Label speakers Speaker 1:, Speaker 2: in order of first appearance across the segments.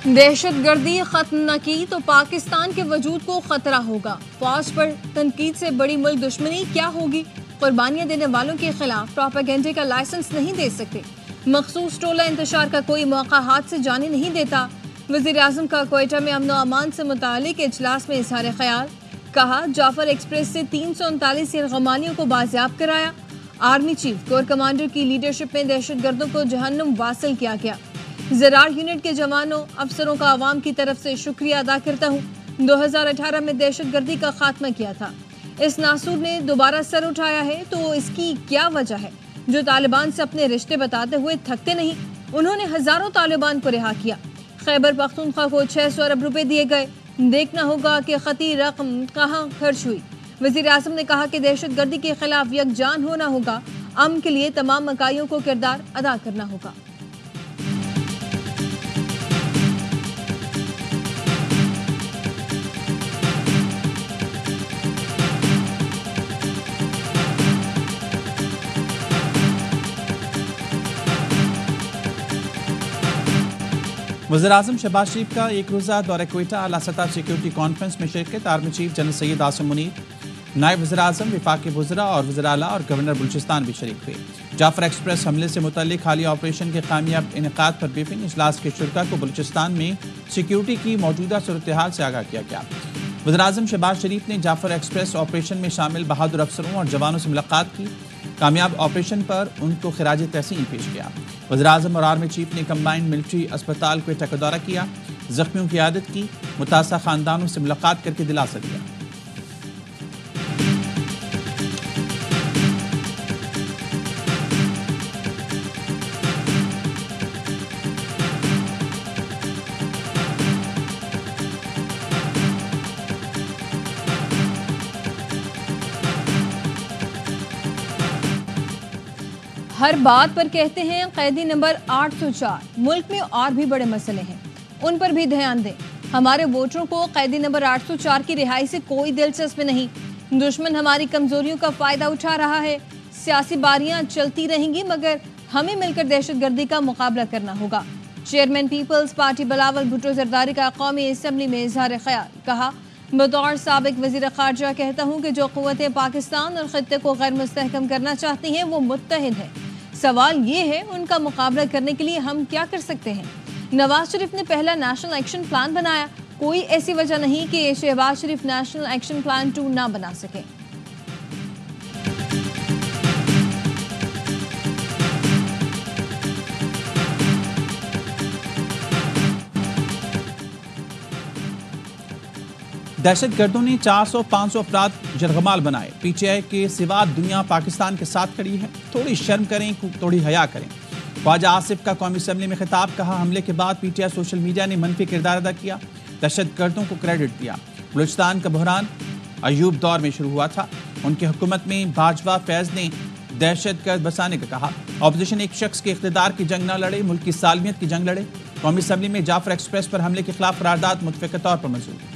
Speaker 1: دہشت گردی ختم نہ کی تو پاکستان کے وجود کو خطرہ ہوگا۔ فوج پر تنقید سے بڑی ملک دشمنی کیا ہوگی؟ قربانیاں دینے والوں کے خلاف پروپیگنڈے کا لائسنس نہیں دے سکتے۔ مخصوص ٹولہ انتشار کا کوئی موقع ہاتھ سے جانے نہیں دیتا۔ وزیر اعظم کا کوئٹہ میں امن و امان سے متعلق اجلاس میں اظہار خیال، کہا جعفر ایکسپریس سے 339 یرغمالیوں کو بازیاب کرایا۔ آرمی چیف کور کمانڈر کی لیڈرشپ میں دہشت گردوں کو جہنم واصل کیا گیا۔ زرار یونٹ کے جوانوں افسروں کا عوام کی طرف سے شکریہ ادا کرتا ہوں۔ 2018 میں دہشت گردی کا خاتمہ کیا تھا۔ اس ناسور نے دوبارہ سر اٹھایا ہے تو اس کی کیا وجہ ہے؟ جو طالبان سے اپنے رشتے بتاتے ہوئے تھکتے نہیں، انہوں نے ہزاروں طالبان کو رہا کیا۔ خیبر پختونخوا کو 600 ارب روپے دیے گئے۔ دیکھنا ہوگا کہ خطی رقم کہاں خرچ ہوئی۔ وزیر اعظم نے کہا کہ دہشت گردی کے خلاف یکجان ہونا ہوگا۔ امن کے لیے تمام اکائیوں کو کردار ادا کرنا ہوگا۔
Speaker 2: وزیراعظم شہباز شریف کا ایک روزہ دورہ کوئٹہ اعلیٰ سطح سیکیورٹی کانفرنس میں شرکت۔ Army chief general Syed Asim Munir, نائب وزیر اعظم، وفاقی وزراء اور وزراء اعلیٰ اور گورنر بلوچستان بھی شریک ہوئے۔ جعفر ایکسپریس حملے سے متعلق حالیہ آپریشن کے کامیاب انعقاد پر بریفنگ۔ اجلاس کے شرکاء کو بلوچستان میں سیکیورٹی کی موجودہ صورتحال سے آگاہ کیا گیا۔ وزیر اعظم شہباز شریف نے جعفر ایکسپریس آپریشن میں شامل بہادر افسروں اور جوانوں سے ملاقات کی۔ کامیاب آپریشن پر ان کو خراج تحسین پیش کیا۔ وزیر اعظم اور آرمی چیف نے کمبائنڈ ملٹری اسپتال کوئٹہ کا دورہ کیا، زخمیوں کی عیادت کی، متاثرہ خاندانوں سے ملاقات کر کے دلاسا دیا۔
Speaker 1: ہر بات پر کہتے ہیں قیدی نمبر 804۔ ملک میں اور بھی بڑے مسئلے ہیں، ان پر بھی دھیان دیں۔ ہمارے ووٹروں کو قیدی نمبر 804 کی رہائی سے کوئی دلچسپ نہیں۔ دشمن ہماری کمزوریوں کا فائدہ اٹھا رہا ہے۔ سیاسی باریاں چلتی رہیں گی مگر ہمیں مل کر دہشت گردی کا مقابلہ کرنا ہوگا۔ Chairman Peoples Party Bilawal Bhutto Zardari کا قومی اسمبلی میں اظہار خیال، کہا بطور سابق وزیر خارجہ کہتا ہوں کہ جو قوتیں پاکستان اور خطے کو غیر مستحکم کرنا چاہتی ہیں وہ متحد ہیں۔ سوال یہ ہے ان کا مقابلہ کرنے کے لیے ہم کیا کر سکتے ہیں؟ نواز شریف نے پہلا نیشنل ایکشن پلان بنایا، کوئی ایسی وجہ نہیں کہ شہباز شریف نیشنل ایکشن پلان 2 نہ بنا سکے۔
Speaker 2: دہشت گردوں نے 400-500 افراد یرغمال بنائے۔ پی ٹی آئی کے سوا دنیا پاکستان کے ساتھ کھڑی ہے، تھوڑی شرم کریں، تھوڑی حیا کریں۔ خواجہ آصف کا قومی اسمبلی میں خطاب، کہا حملے کے بعد P T I social media نے منفی کردار ادا کیا، دہشت گردوں کو کریڈٹ دیا۔ بلوچستان کا بحران ایوب دور میں شروع ہوا تھا، ان کی حکومت میں باجوہ فیض نے دہشت گرد بسانے کا کہا۔ اپوزیشن ایک شخص کے اقتدار کی جنگ نہ لڑے، ملک کی سالمیت کی جنگ لڑے۔ قومی اسمبلی میں جعفر ایکسپریس پر حملے کے خلاف قرارداد متفقہ طور پر منظور۔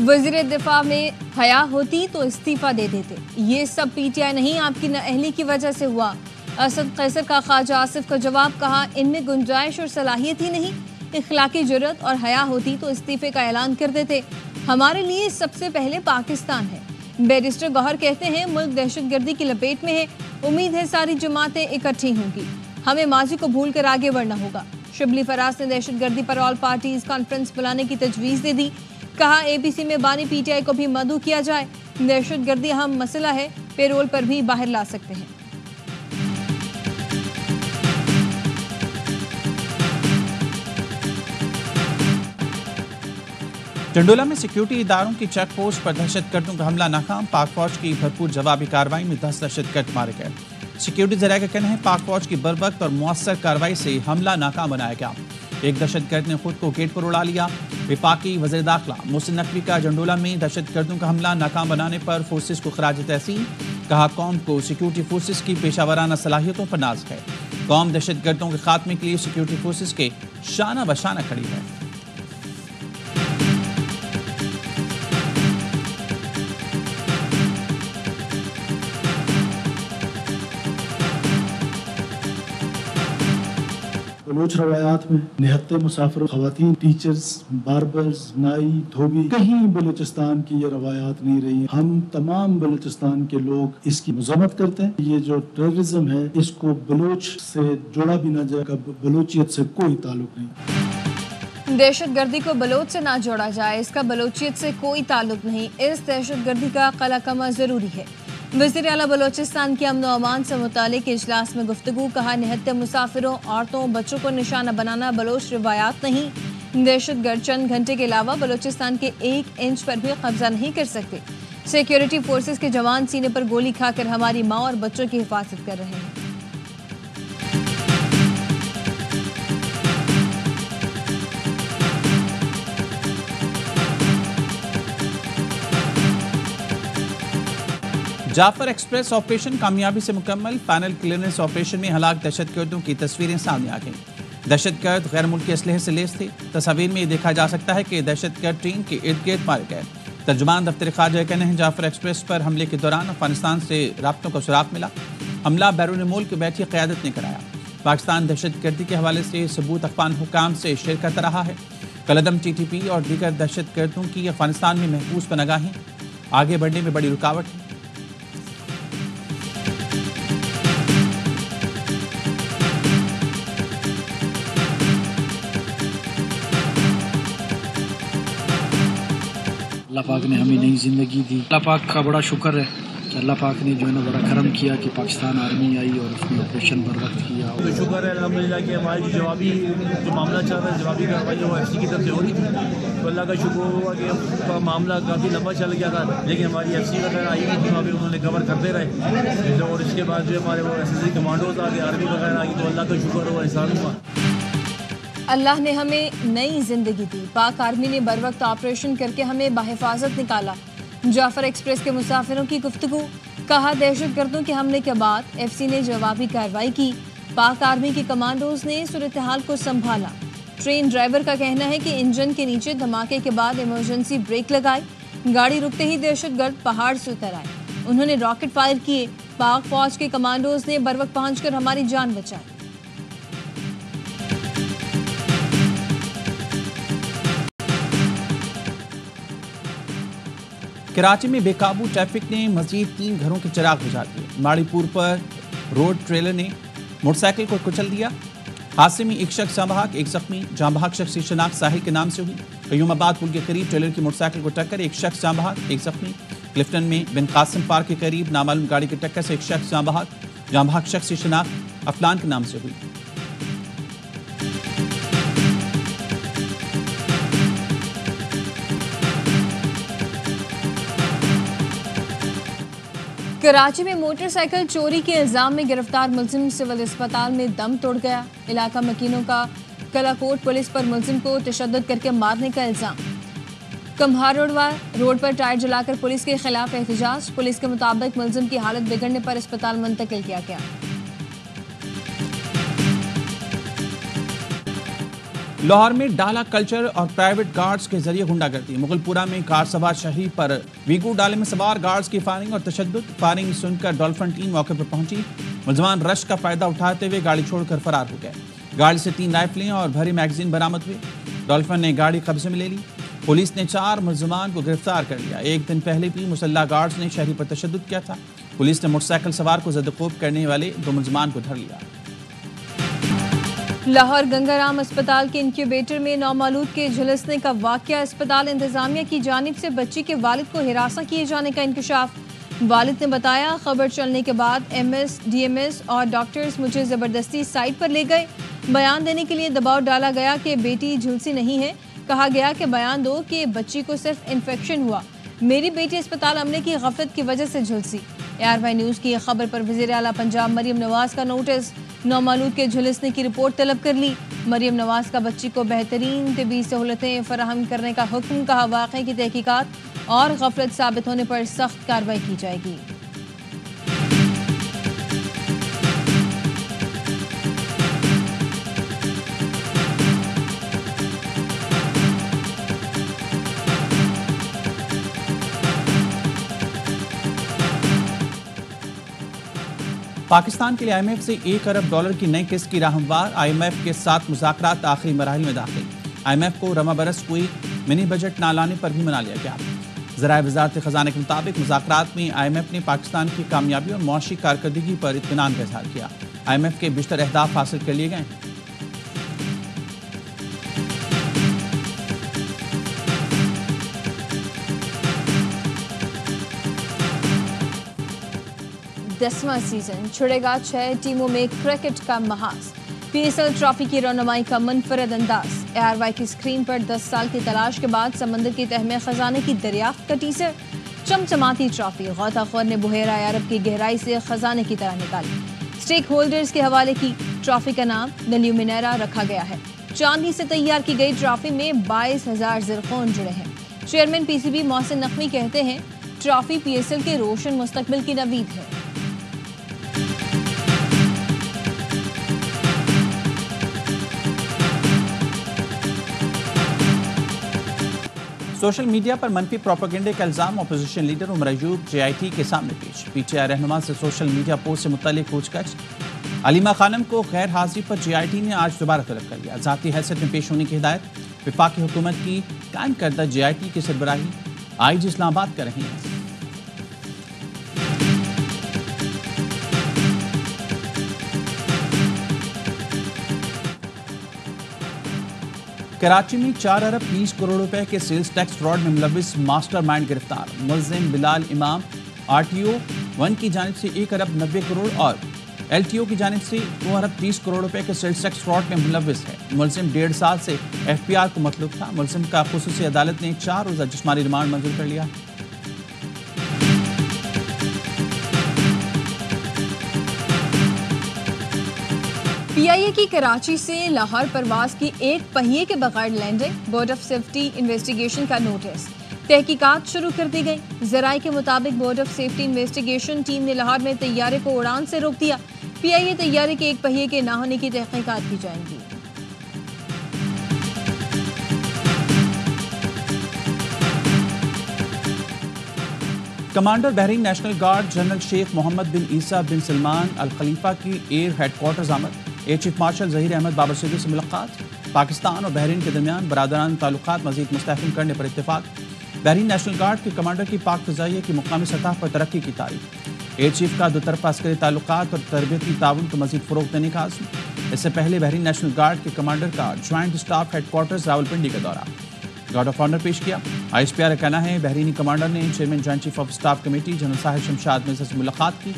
Speaker 1: وزیر دفاع میں حیا ہوتی تو استعفیٰ دے دیتے۔ یہ سب پی ٹی آئی نہیں، آپ کی نااہلی کی وجہ سے ہوا۔ اسد قیصر کا خواجہ آصف کا جواب، کہا ان میں گنجائش اور صلاحیت ہی نہیں۔ اخلاقی جرات اور حیا ہوتی تو استعفے کا اعلان کر دیتے۔ ہمارے لیے سب سے پہلے پاکستان ہے۔ بیرسٹر گوہر کہتے ہیں ملک دہشت گردی کی لپیٹ میں ہے، امید ہے ساری جماعتیں اکٹھی ہوں گی، ہمیں ماضی کو بھول کر آگے بڑھنا ہوگا۔ شبلی فراز نے دہشت گردی پر آل پارٹیز کانفرنس بلانے کی تجویز دے دی، کہا اے پی سی میں بانی پی ٹی آئی کو بھی مدعو کیا جائے، دہشت گردی اہم مسئلہ ہے، پیرول پر بھی باہر لا سکتے ہیں۔
Speaker 2: ٹنڈولا میں سیکیورٹی اداروں کی چیک پوسٹ پر دہشت گردوں کا حملہ ناکام، پاک فوج کی بھرپور جوابی کارروائی میں 10 دہشت گرد مارے گئے۔ سیکیورٹی ذرائع کا کہنا ہے پاک فوج کی بروقت اور مؤثر کارروائی سے حملہ ناکام بنایا گیا۔ ایک دہشت گرد نے خود کو گیٹ پر اڑا لیا۔ وفاقی وزیر داخلہ محسن نقوی کا جنڈولا میں دہشت گردوں کا حملہ ناکام بنانے پر فورسز کو خراج تحسین، کہا قوم کو سیکیورٹی فورسز کی پیشہ ورانہ صلاحیتوں پر ناز ہے، قوم دہشت گردوں کے خاتمے کے لیے سیکیورٹی فورسز کے شانہ بشانہ کھڑی ہے۔
Speaker 3: بلوچ روایات میں نہتے مسافر خواتین ٹیچرز باربرز نائی دھوبی کہیں بلوچستان کی یہ روایات نہیں رہی. ہم تمام بلوچستان کے لوگ اس کی مذمت کرتے ہیں. یہ جو ٹیررزم ہے اس کو بلوچ سے جوڑا بھی نہ جائے گا, بلوچیت سے کوئی تعلق نہیں.
Speaker 1: دہشت گردی کو بلوچ سے نہ جوڑا جائے, اس کا بلوچیت سے کوئی تعلق نہیں. اس دہشت گردی کا قلع کما ضروری ہے. وزیر اعلیٰ بلوچستان کے امن و امان سے متعلق اجلاس میں گفتگو. کہا نہتے مسافروں عورتوں بچوں کو نشانہ بنانا بلوچ روایات نہیں. دہشت گرد چند گھنٹے کے علاوہ بلوچستان کے 1 انچ پر بھی قبضہ نہیں کر سکتے. سیکیورٹی فورسز کے جوان سینے پر گولی کھا کر ہماری ماں اور بچوں کی حفاظت کر رہے ہیں.
Speaker 2: جعفر ایکسپریس آپریشن کامیابی سے مکمل. فائنل کلیئرنس آپریشن میں ہلاک دہشت گردوں کی تصویریں سامنے آ گئیں. دہشت گرد غیر ملکی اسلحے سے لیس تھے. تصاویر میں یہ دیکھا جا سکتا ہے کہ دہشت گرد ٹرین کے ارد گرد مارے گئے. ترجمان دفتر خارجہ کا کہنا ہے جعفر ایکسپریس پر حملے کے دوران افغانستان سے رابطوں کا سراغ ملا. حملہ بیرون ملک بیٹھی قیادت نے کرایا. پاکستان دہشت گردی کے حوالے سے ثبوت افغان حکام سے شیئر کرتا رہا ہے. کالعدم ٹی ٹی پی اور دیگر دہشت گردوں کی افغانستان میں محفوظ پناگاہیں آگے بڑھنے میں بڑی رکاوٹ ہے.
Speaker 4: اللہ پاک نے ہمیں نئی زندگی دی. اللہ پاک کا بڑا شکر ہے کہ اللہ پاک نے جو ہے نا بڑا کرم کیا کہ پاکستان آرمی آئی اور اس نے آپریشن بر وقت کیا.
Speaker 5: تو شکر ہے الحمدللہ کہ ہماری جوابی جو معاملہ چل رہا ہے جوابی کارروائی وہ ایف سی کی طرف سے ہو رہی تھی. تو اللہ کا شکر ہوا کہ اس کا معاملہ کافی لمبا چل گیا تھا لیکن ہماری ایف سی وغیرہ آئی ہوئی تھی وہاں پہ انہوں نے کور کرتے رہے. اور اس کے بعد جو ہمارے وہ ایس ایس سی کمانڈوز آ گئے آرمی وغیرہ آ گئی تو اللہ کا شکر ہوا احسان ہوا.
Speaker 1: اللہ نے ہمیں نئی زندگی دی. پاک آرمی نے بر وقت آپریشن کر کے ہمیں بحفاظت نکالا. جعفر ایکسپریس کے مسافروں کی گفتگو. کہا دہشت گردوں کے حملے کے بعد ایف سی نے جوابی کارروائی کی. پاک آرمی کے کمانڈوز نے صورتحال کو سنبھالا. ٹرین ڈرائیور کا کہنا ہے کہ انجن کے نیچے دھماکے کے بعد ایمرجنسی بریک لگائی. گاڑی رکتے ہی دہشت گرد پہاڑ سے اتر آئے. انہوں نے راکٹ فائر کیے. پاک فوج کے کمانڈوز نے بر وقت پہنچ کر ہماری جان بچائی.
Speaker 2: کراچی میں بے قابو ٹریفک نے مزید 3 گھروں کے چراغ بجھا دیے. ماڑی پور پر روڈ ٹریلر نے موٹر سائیکل کو کچل دیا. حادثے میں ایک شخص جاں بحق ایک زخمی. جاں بحق شخص کی شناخت ساحل کے نام سے ہوئی. قیوم آباد پل کے قریب ٹریلر کی موٹر سائیکل کو ٹکر ایک شخص جاں بحق ایک زخمی. کلفٹن میں بن قاسم پارک کے قریب نامعلوم گاڑی کی ٹکر سے ایک شخص جاں بحق شخص کی شناخت افلان کے نام سے ہوئی.
Speaker 1: کراچی میں موٹر سائیکل چوری کے الزام میں گرفتار ملزم سول اسپتال میں دم توڑ گیا. علاقہ مکینوں کا کلاکوٹ پولیس پر ملزم کو تشدد کر کے مارنے کا الزام. کمہار روڈ پر ٹائر جلا کر پولیس کے خلاف احتجاج. پولیس کے مطابق ملزم کی حالت بگڑنے پر اسپتال منتقل کیا گیا.
Speaker 2: لاہور میں ڈالا کلچر اور پرائیویٹ گارڈز کے ذریعے غنڈہ گردی. مغل پورہ میں کار سوار شہری پر ویگو ڈالے میں سوار گارڈز کی فائرنگ اور تشدد. فائرنگ سن کر ڈولفن ٹیم موقع پر پہنچی. ملزمان رش کا فائدہ اٹھاتے ہوئے گاڑی چھوڑ کر فرار ہو گئے. گاڑی سے 3 رائفلیں اور بھری میگزین برآمد ہوئے. ڈولفن نے گاڑی قبضے میں لے لی. پولیس نے 4 ملزمان کو گرفتار کر لیا. 1 دن پہلے بھی مسلح گارڈز نے شہری پر تشدد کیا تھا. پولیس نے موٹر سائیکل سوار کو زدوکوب کرنے والے 2 ملزمان کو دھر لیا.
Speaker 1: لاہور گنگا رام اسپتال کے انکیوبیٹر میں نومولود کے جھلسنے کا واقعہ. اسپتال انتظامیہ کی جانب سے بچی کے والد کو ہراساں کیے جانے کا انکشاف. والد نے بتایا خبر چلنے کے بعد M S D M S اور ڈاکٹرز مجھے زبردستی سائٹ پر لے گئے. بیان دینے کے لیے دباؤ ڈالا گیا کہ بیٹی جھلسی نہیں ہے. کہا گیا کہ بیان دو کہ بچی کو صرف انفیکشن ہوا. میری بیٹی اسپتال عملے کی غفلت کی وجہ سے جھلسی. ARY نیوز کی خبر پر وزیر اعلیٰ پنجاب مریم نواز کا نوٹس. نومولود کے جھلسنے کی رپورٹ طلب کر لی. مریم نواز کا بچی کو بہترین طبی سہولتیں فراہم کرنے کا حکم. کہا واقعے کی تحقیقات اور غفلت ثابت ہونے پر سخت کارروائی کی جائے گی.
Speaker 2: پاکستان کے لیے IMF سے $1 ارب کی نئی قسط کی راہ ہموار، IMF کے ساتھ مذاکرات آخری مراحل میں داخل۔ IMF کو رواں برس کوئی منی بجٹ نہ لانے پر بھی منا لیا گیا۔ ذرائع وزارت خزانہ کے مطابق مذاکرات میں IMF نے پاکستان کی کامیابی اور معاشی کارکردگی پر اطمینان کا اظہار کیا۔ IMF کے بیشتر اہداف حاصل کر لیے گئے ہیں۔
Speaker 1: دسواں سیزن چھڑے گا 6 ٹیموں میں کرکٹ کا محاذ، PSL ٹرافی کی رونمائی کا منفرد انداز، ARY کی اسکرین پر 10 سال کی تلاش کے بعد سمندر کی تہ میں خزانے کی دریافت کا ٹیزر، چمچماتی ٹرافی غوطہ خور نے بحیرہ عرب کی گہرائی سے خزانے کی طرح نکالی۔ اسٹیک ہولڈرز کے حوالے کی ٹرافی کا نام نلیومینیرا رکھا گیا ہے۔ چاندی سے تیار کی گئی ٹرافی میں 22,000 زرخون جڑے ہیں۔ چیئرمین PCB محسن نقوی کہتے ہیں ٹرافی PSL کے روشن مستقبل کی نوید ہے۔
Speaker 2: سوشل میڈیا پر منفی پروپیگنڈے کا الزام opposition leader Omar Ayub JIT کے سامنے پیش۔ PTI رہنما سے سوشل میڈیا پوسٹ سے متعلق پوچھ گچھ۔ علیمہ خانم کو غیر حاضری پر JIT نے آج دوبارہ طلب کر لیا۔ ذاتی حیثیت میں پیش ہونے کی ہدایت۔ وفاقی حکومت کی قائم کردہ JIT کی سربراہی IG اسلام آباد کر رہی ہیں۔ کراچی میں 4 ارب 20 کروڑ روپے کے سیلز ٹیکس فراڈ میں ملوث ماسٹر مائنڈ گرفتار۔ ملزم بلال امام RTO 1 کی جانب سے 1 ارب 90 کروڑ اور LTO کی جانب سے 2 ارب 30 کروڑ روپے کے سیلز ٹیکس فراڈ میں ملوث ہے۔ ملزم 1.5 سال سے FPR کو مطلوب تھا۔ ملزم کا خصوصی عدالت نے 4 روزہ جسمانی ریمانڈ منظور کر لیا۔
Speaker 1: PIA کی کراچی سے لاہور پرواز کی 1 پہیے کے بغیر landing, board of safety investigation کا نوٹس۔ تحقیقات شروع کر دی گئی۔ ذرائع کے مطابق board of safety investigation team نے لاہور میں طیارے کو اڑان سے روک دیا۔ PIA طیارے کے 1 پہیے کے نہ ہونے کی تحقیقات کی جائیں گی۔
Speaker 2: Commander Bahrain national guard general Sheikh Mohammed bin Isa bin Salman Al Khalifa کی ایئر ہیڈ کوارٹرز آمد۔ Air chief marshal Zaheer Ahmed Babar Siddiqui سے ملاقات۔ پاکستان اور بحرین کے درمیان برادران تعلقات مزید مستحکم کرنے پر اتفاق۔ بحرین نیشنل گارڈ کے کمانڈر کی پاک فضائیہ کی مقامی سطح پر ترقی کی تعریف۔ ایئر چیف کا 2 طرفہ عسکری تعلقات اور تربیتی تعاون کو مزید فروغ دینے کا عزم۔ اس سے پہلے بحرین نیشنل گارڈ کے کمانڈر کا joint staff headquarters Rawalpindi کا دورہ، گارڈ آف آنر پیش کیا۔ ISPR کا کہنا ہے بحرینی کمانڈر نے chairman joint chief of staff committee general Sahil Shamshad Mirza سے ملاقات کی۔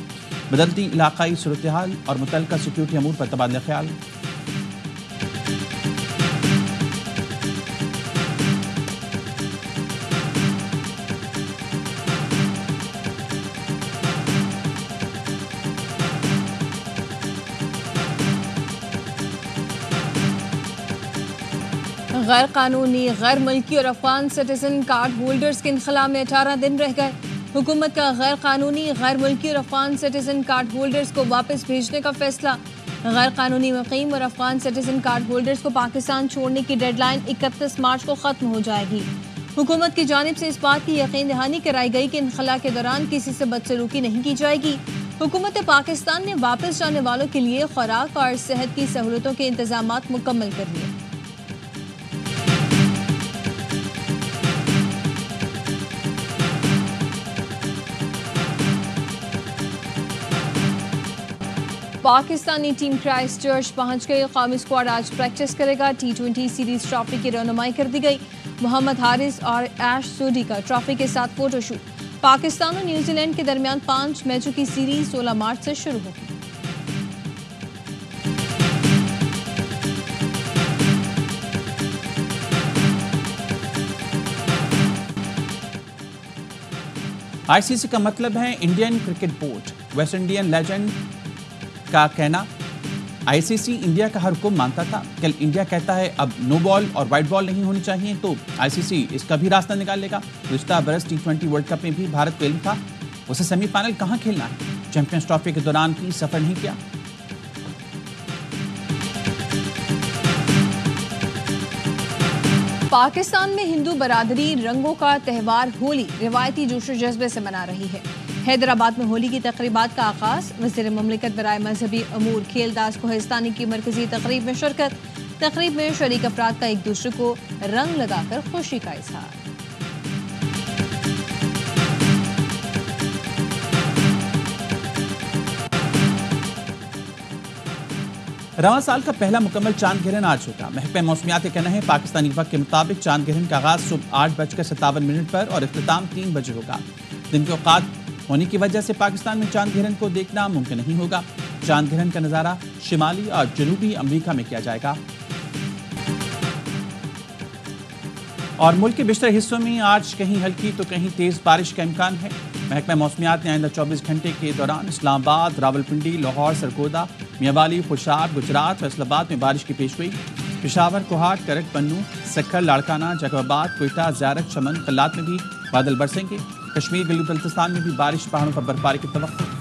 Speaker 2: بدلتی علاقائی صورتحال اور متعلقہ سیکیورٹی امور پر تبادلہ خیال۔
Speaker 1: غیر قانونی، غیر ملکی اور افغان سٹیزن کارڈ ہولڈرز کے انخلاء میں 18 دن رہ گئے۔ حکومت کا غیر قانونی، غیر ملکی اور افغان سٹیزن کارڈ ہولڈرز کو واپس بھیجنے کا فیصلہ۔ غیر قانونی مقیم اور افغان سٹیزن کارڈ ہولڈرز کو پاکستان چھوڑنے کی ڈیڈ لائن 31 مارچ کو ختم ہو جائے گی۔ حکومت کی جانب سے اس بات کی یقین دہانی کرائی گئی کہ انخلاء کے دوران کسی سے بدسلوکی نہیں کی جائے گی۔ حکومت پاکستان نے واپس جانے والوں کے لیے خوراک اور صحت کی سہولتوں کے انتظامات مکمل کر لیے۔ پاکستانی ٹیم کرائسٹ چرچ پہنچ گئی۔ قومی اسکواڈ آج پریکٹس کرے گا۔ T20 سیریز ٹرافی کی رونمائی کر دی گئی۔ محمد حارث اور ایش سودی کا ٹرافی کے ساتھ فوٹو شوٹ۔ پاکستان اور نیوزی لینڈ کے درمیان 5 میچوں کی سیریز 16 مارچ سے شروع ہوگی۔
Speaker 2: ICC کا مطلب ہے Indian cricket board. West Indian legend کا کہنا ICC انڈیا کا ہر حکم مانتا تھا۔ کل انڈیا کہتا ہے اب نو بال اور وائٹ بال نہیں ہونی چاہیے تو ICC اس کا بھی راستہ نکال لے گا۔ گزشتہ برس T20 ورلڈ کپ میں بھی بھارت کو علم تھا اسے سیمی فائنل کہاں کھیلنا ہے۔ چیمپئنز ٹرافی کے دوران بھی سفر نہیں کیا۔
Speaker 1: پاکستان میں ہندو برادری رنگوں کا تہوار ہولی روایتی جوش و جذبے سے منا رہی ہے۔ حیدرآباد میں ہولی کی تقریبات کا آغاز، وزیر مملکت برائے مذہبی امور کھیل داس کوہستانی کی مرکزی تقریب میں شرکت۔ تقریب میں شریک افراد کا ایک دوسرے کو رنگ لگا کر خوشی کا اظہار۔
Speaker 2: رواں سال کا پہلا مکمل چاند گرہن آج ہوگا۔ محکمہ موسمیات کا کہنا ہے پاکستانی وقت کے مطابق چاند گرہن کا آغاز صبح 8:57 پر اور اختتام 3 بجے ہوگا۔ دن کے اوقات ہونے کی وجہ سے پاکستان میں چاند گرہن کو دیکھنا ممکن نہیں ہوگا۔ چاند گرہن کا نظارہ شمالی اور جنوبی امریکہ میں کیا جائے گا اور ملک کے بیشتر حصوں میں آج کہیں ہلکی تو کہیں تیز بارش کا امکان ہے۔ محکمہ موسمیات نے آئندہ 24 گھنٹے کے دوران اسلام آباد، راولپنڈی، لاہور، سرگودا، میاوالی، خوشاب، گجرات، فیصل آباد میں بارش کی پیشگوئی۔ پشاور، کوہاٹ، کرک، پنو، سکھر، لاڑکانہ، جاکب آباد، کوئٹہ، زیارت، چمن، قلات میں بھی بادل برسیں گے۔ کشمیر، گلگت بلتستان میں بھی بارش، پہاڑوں پر برفباری کی توقع۔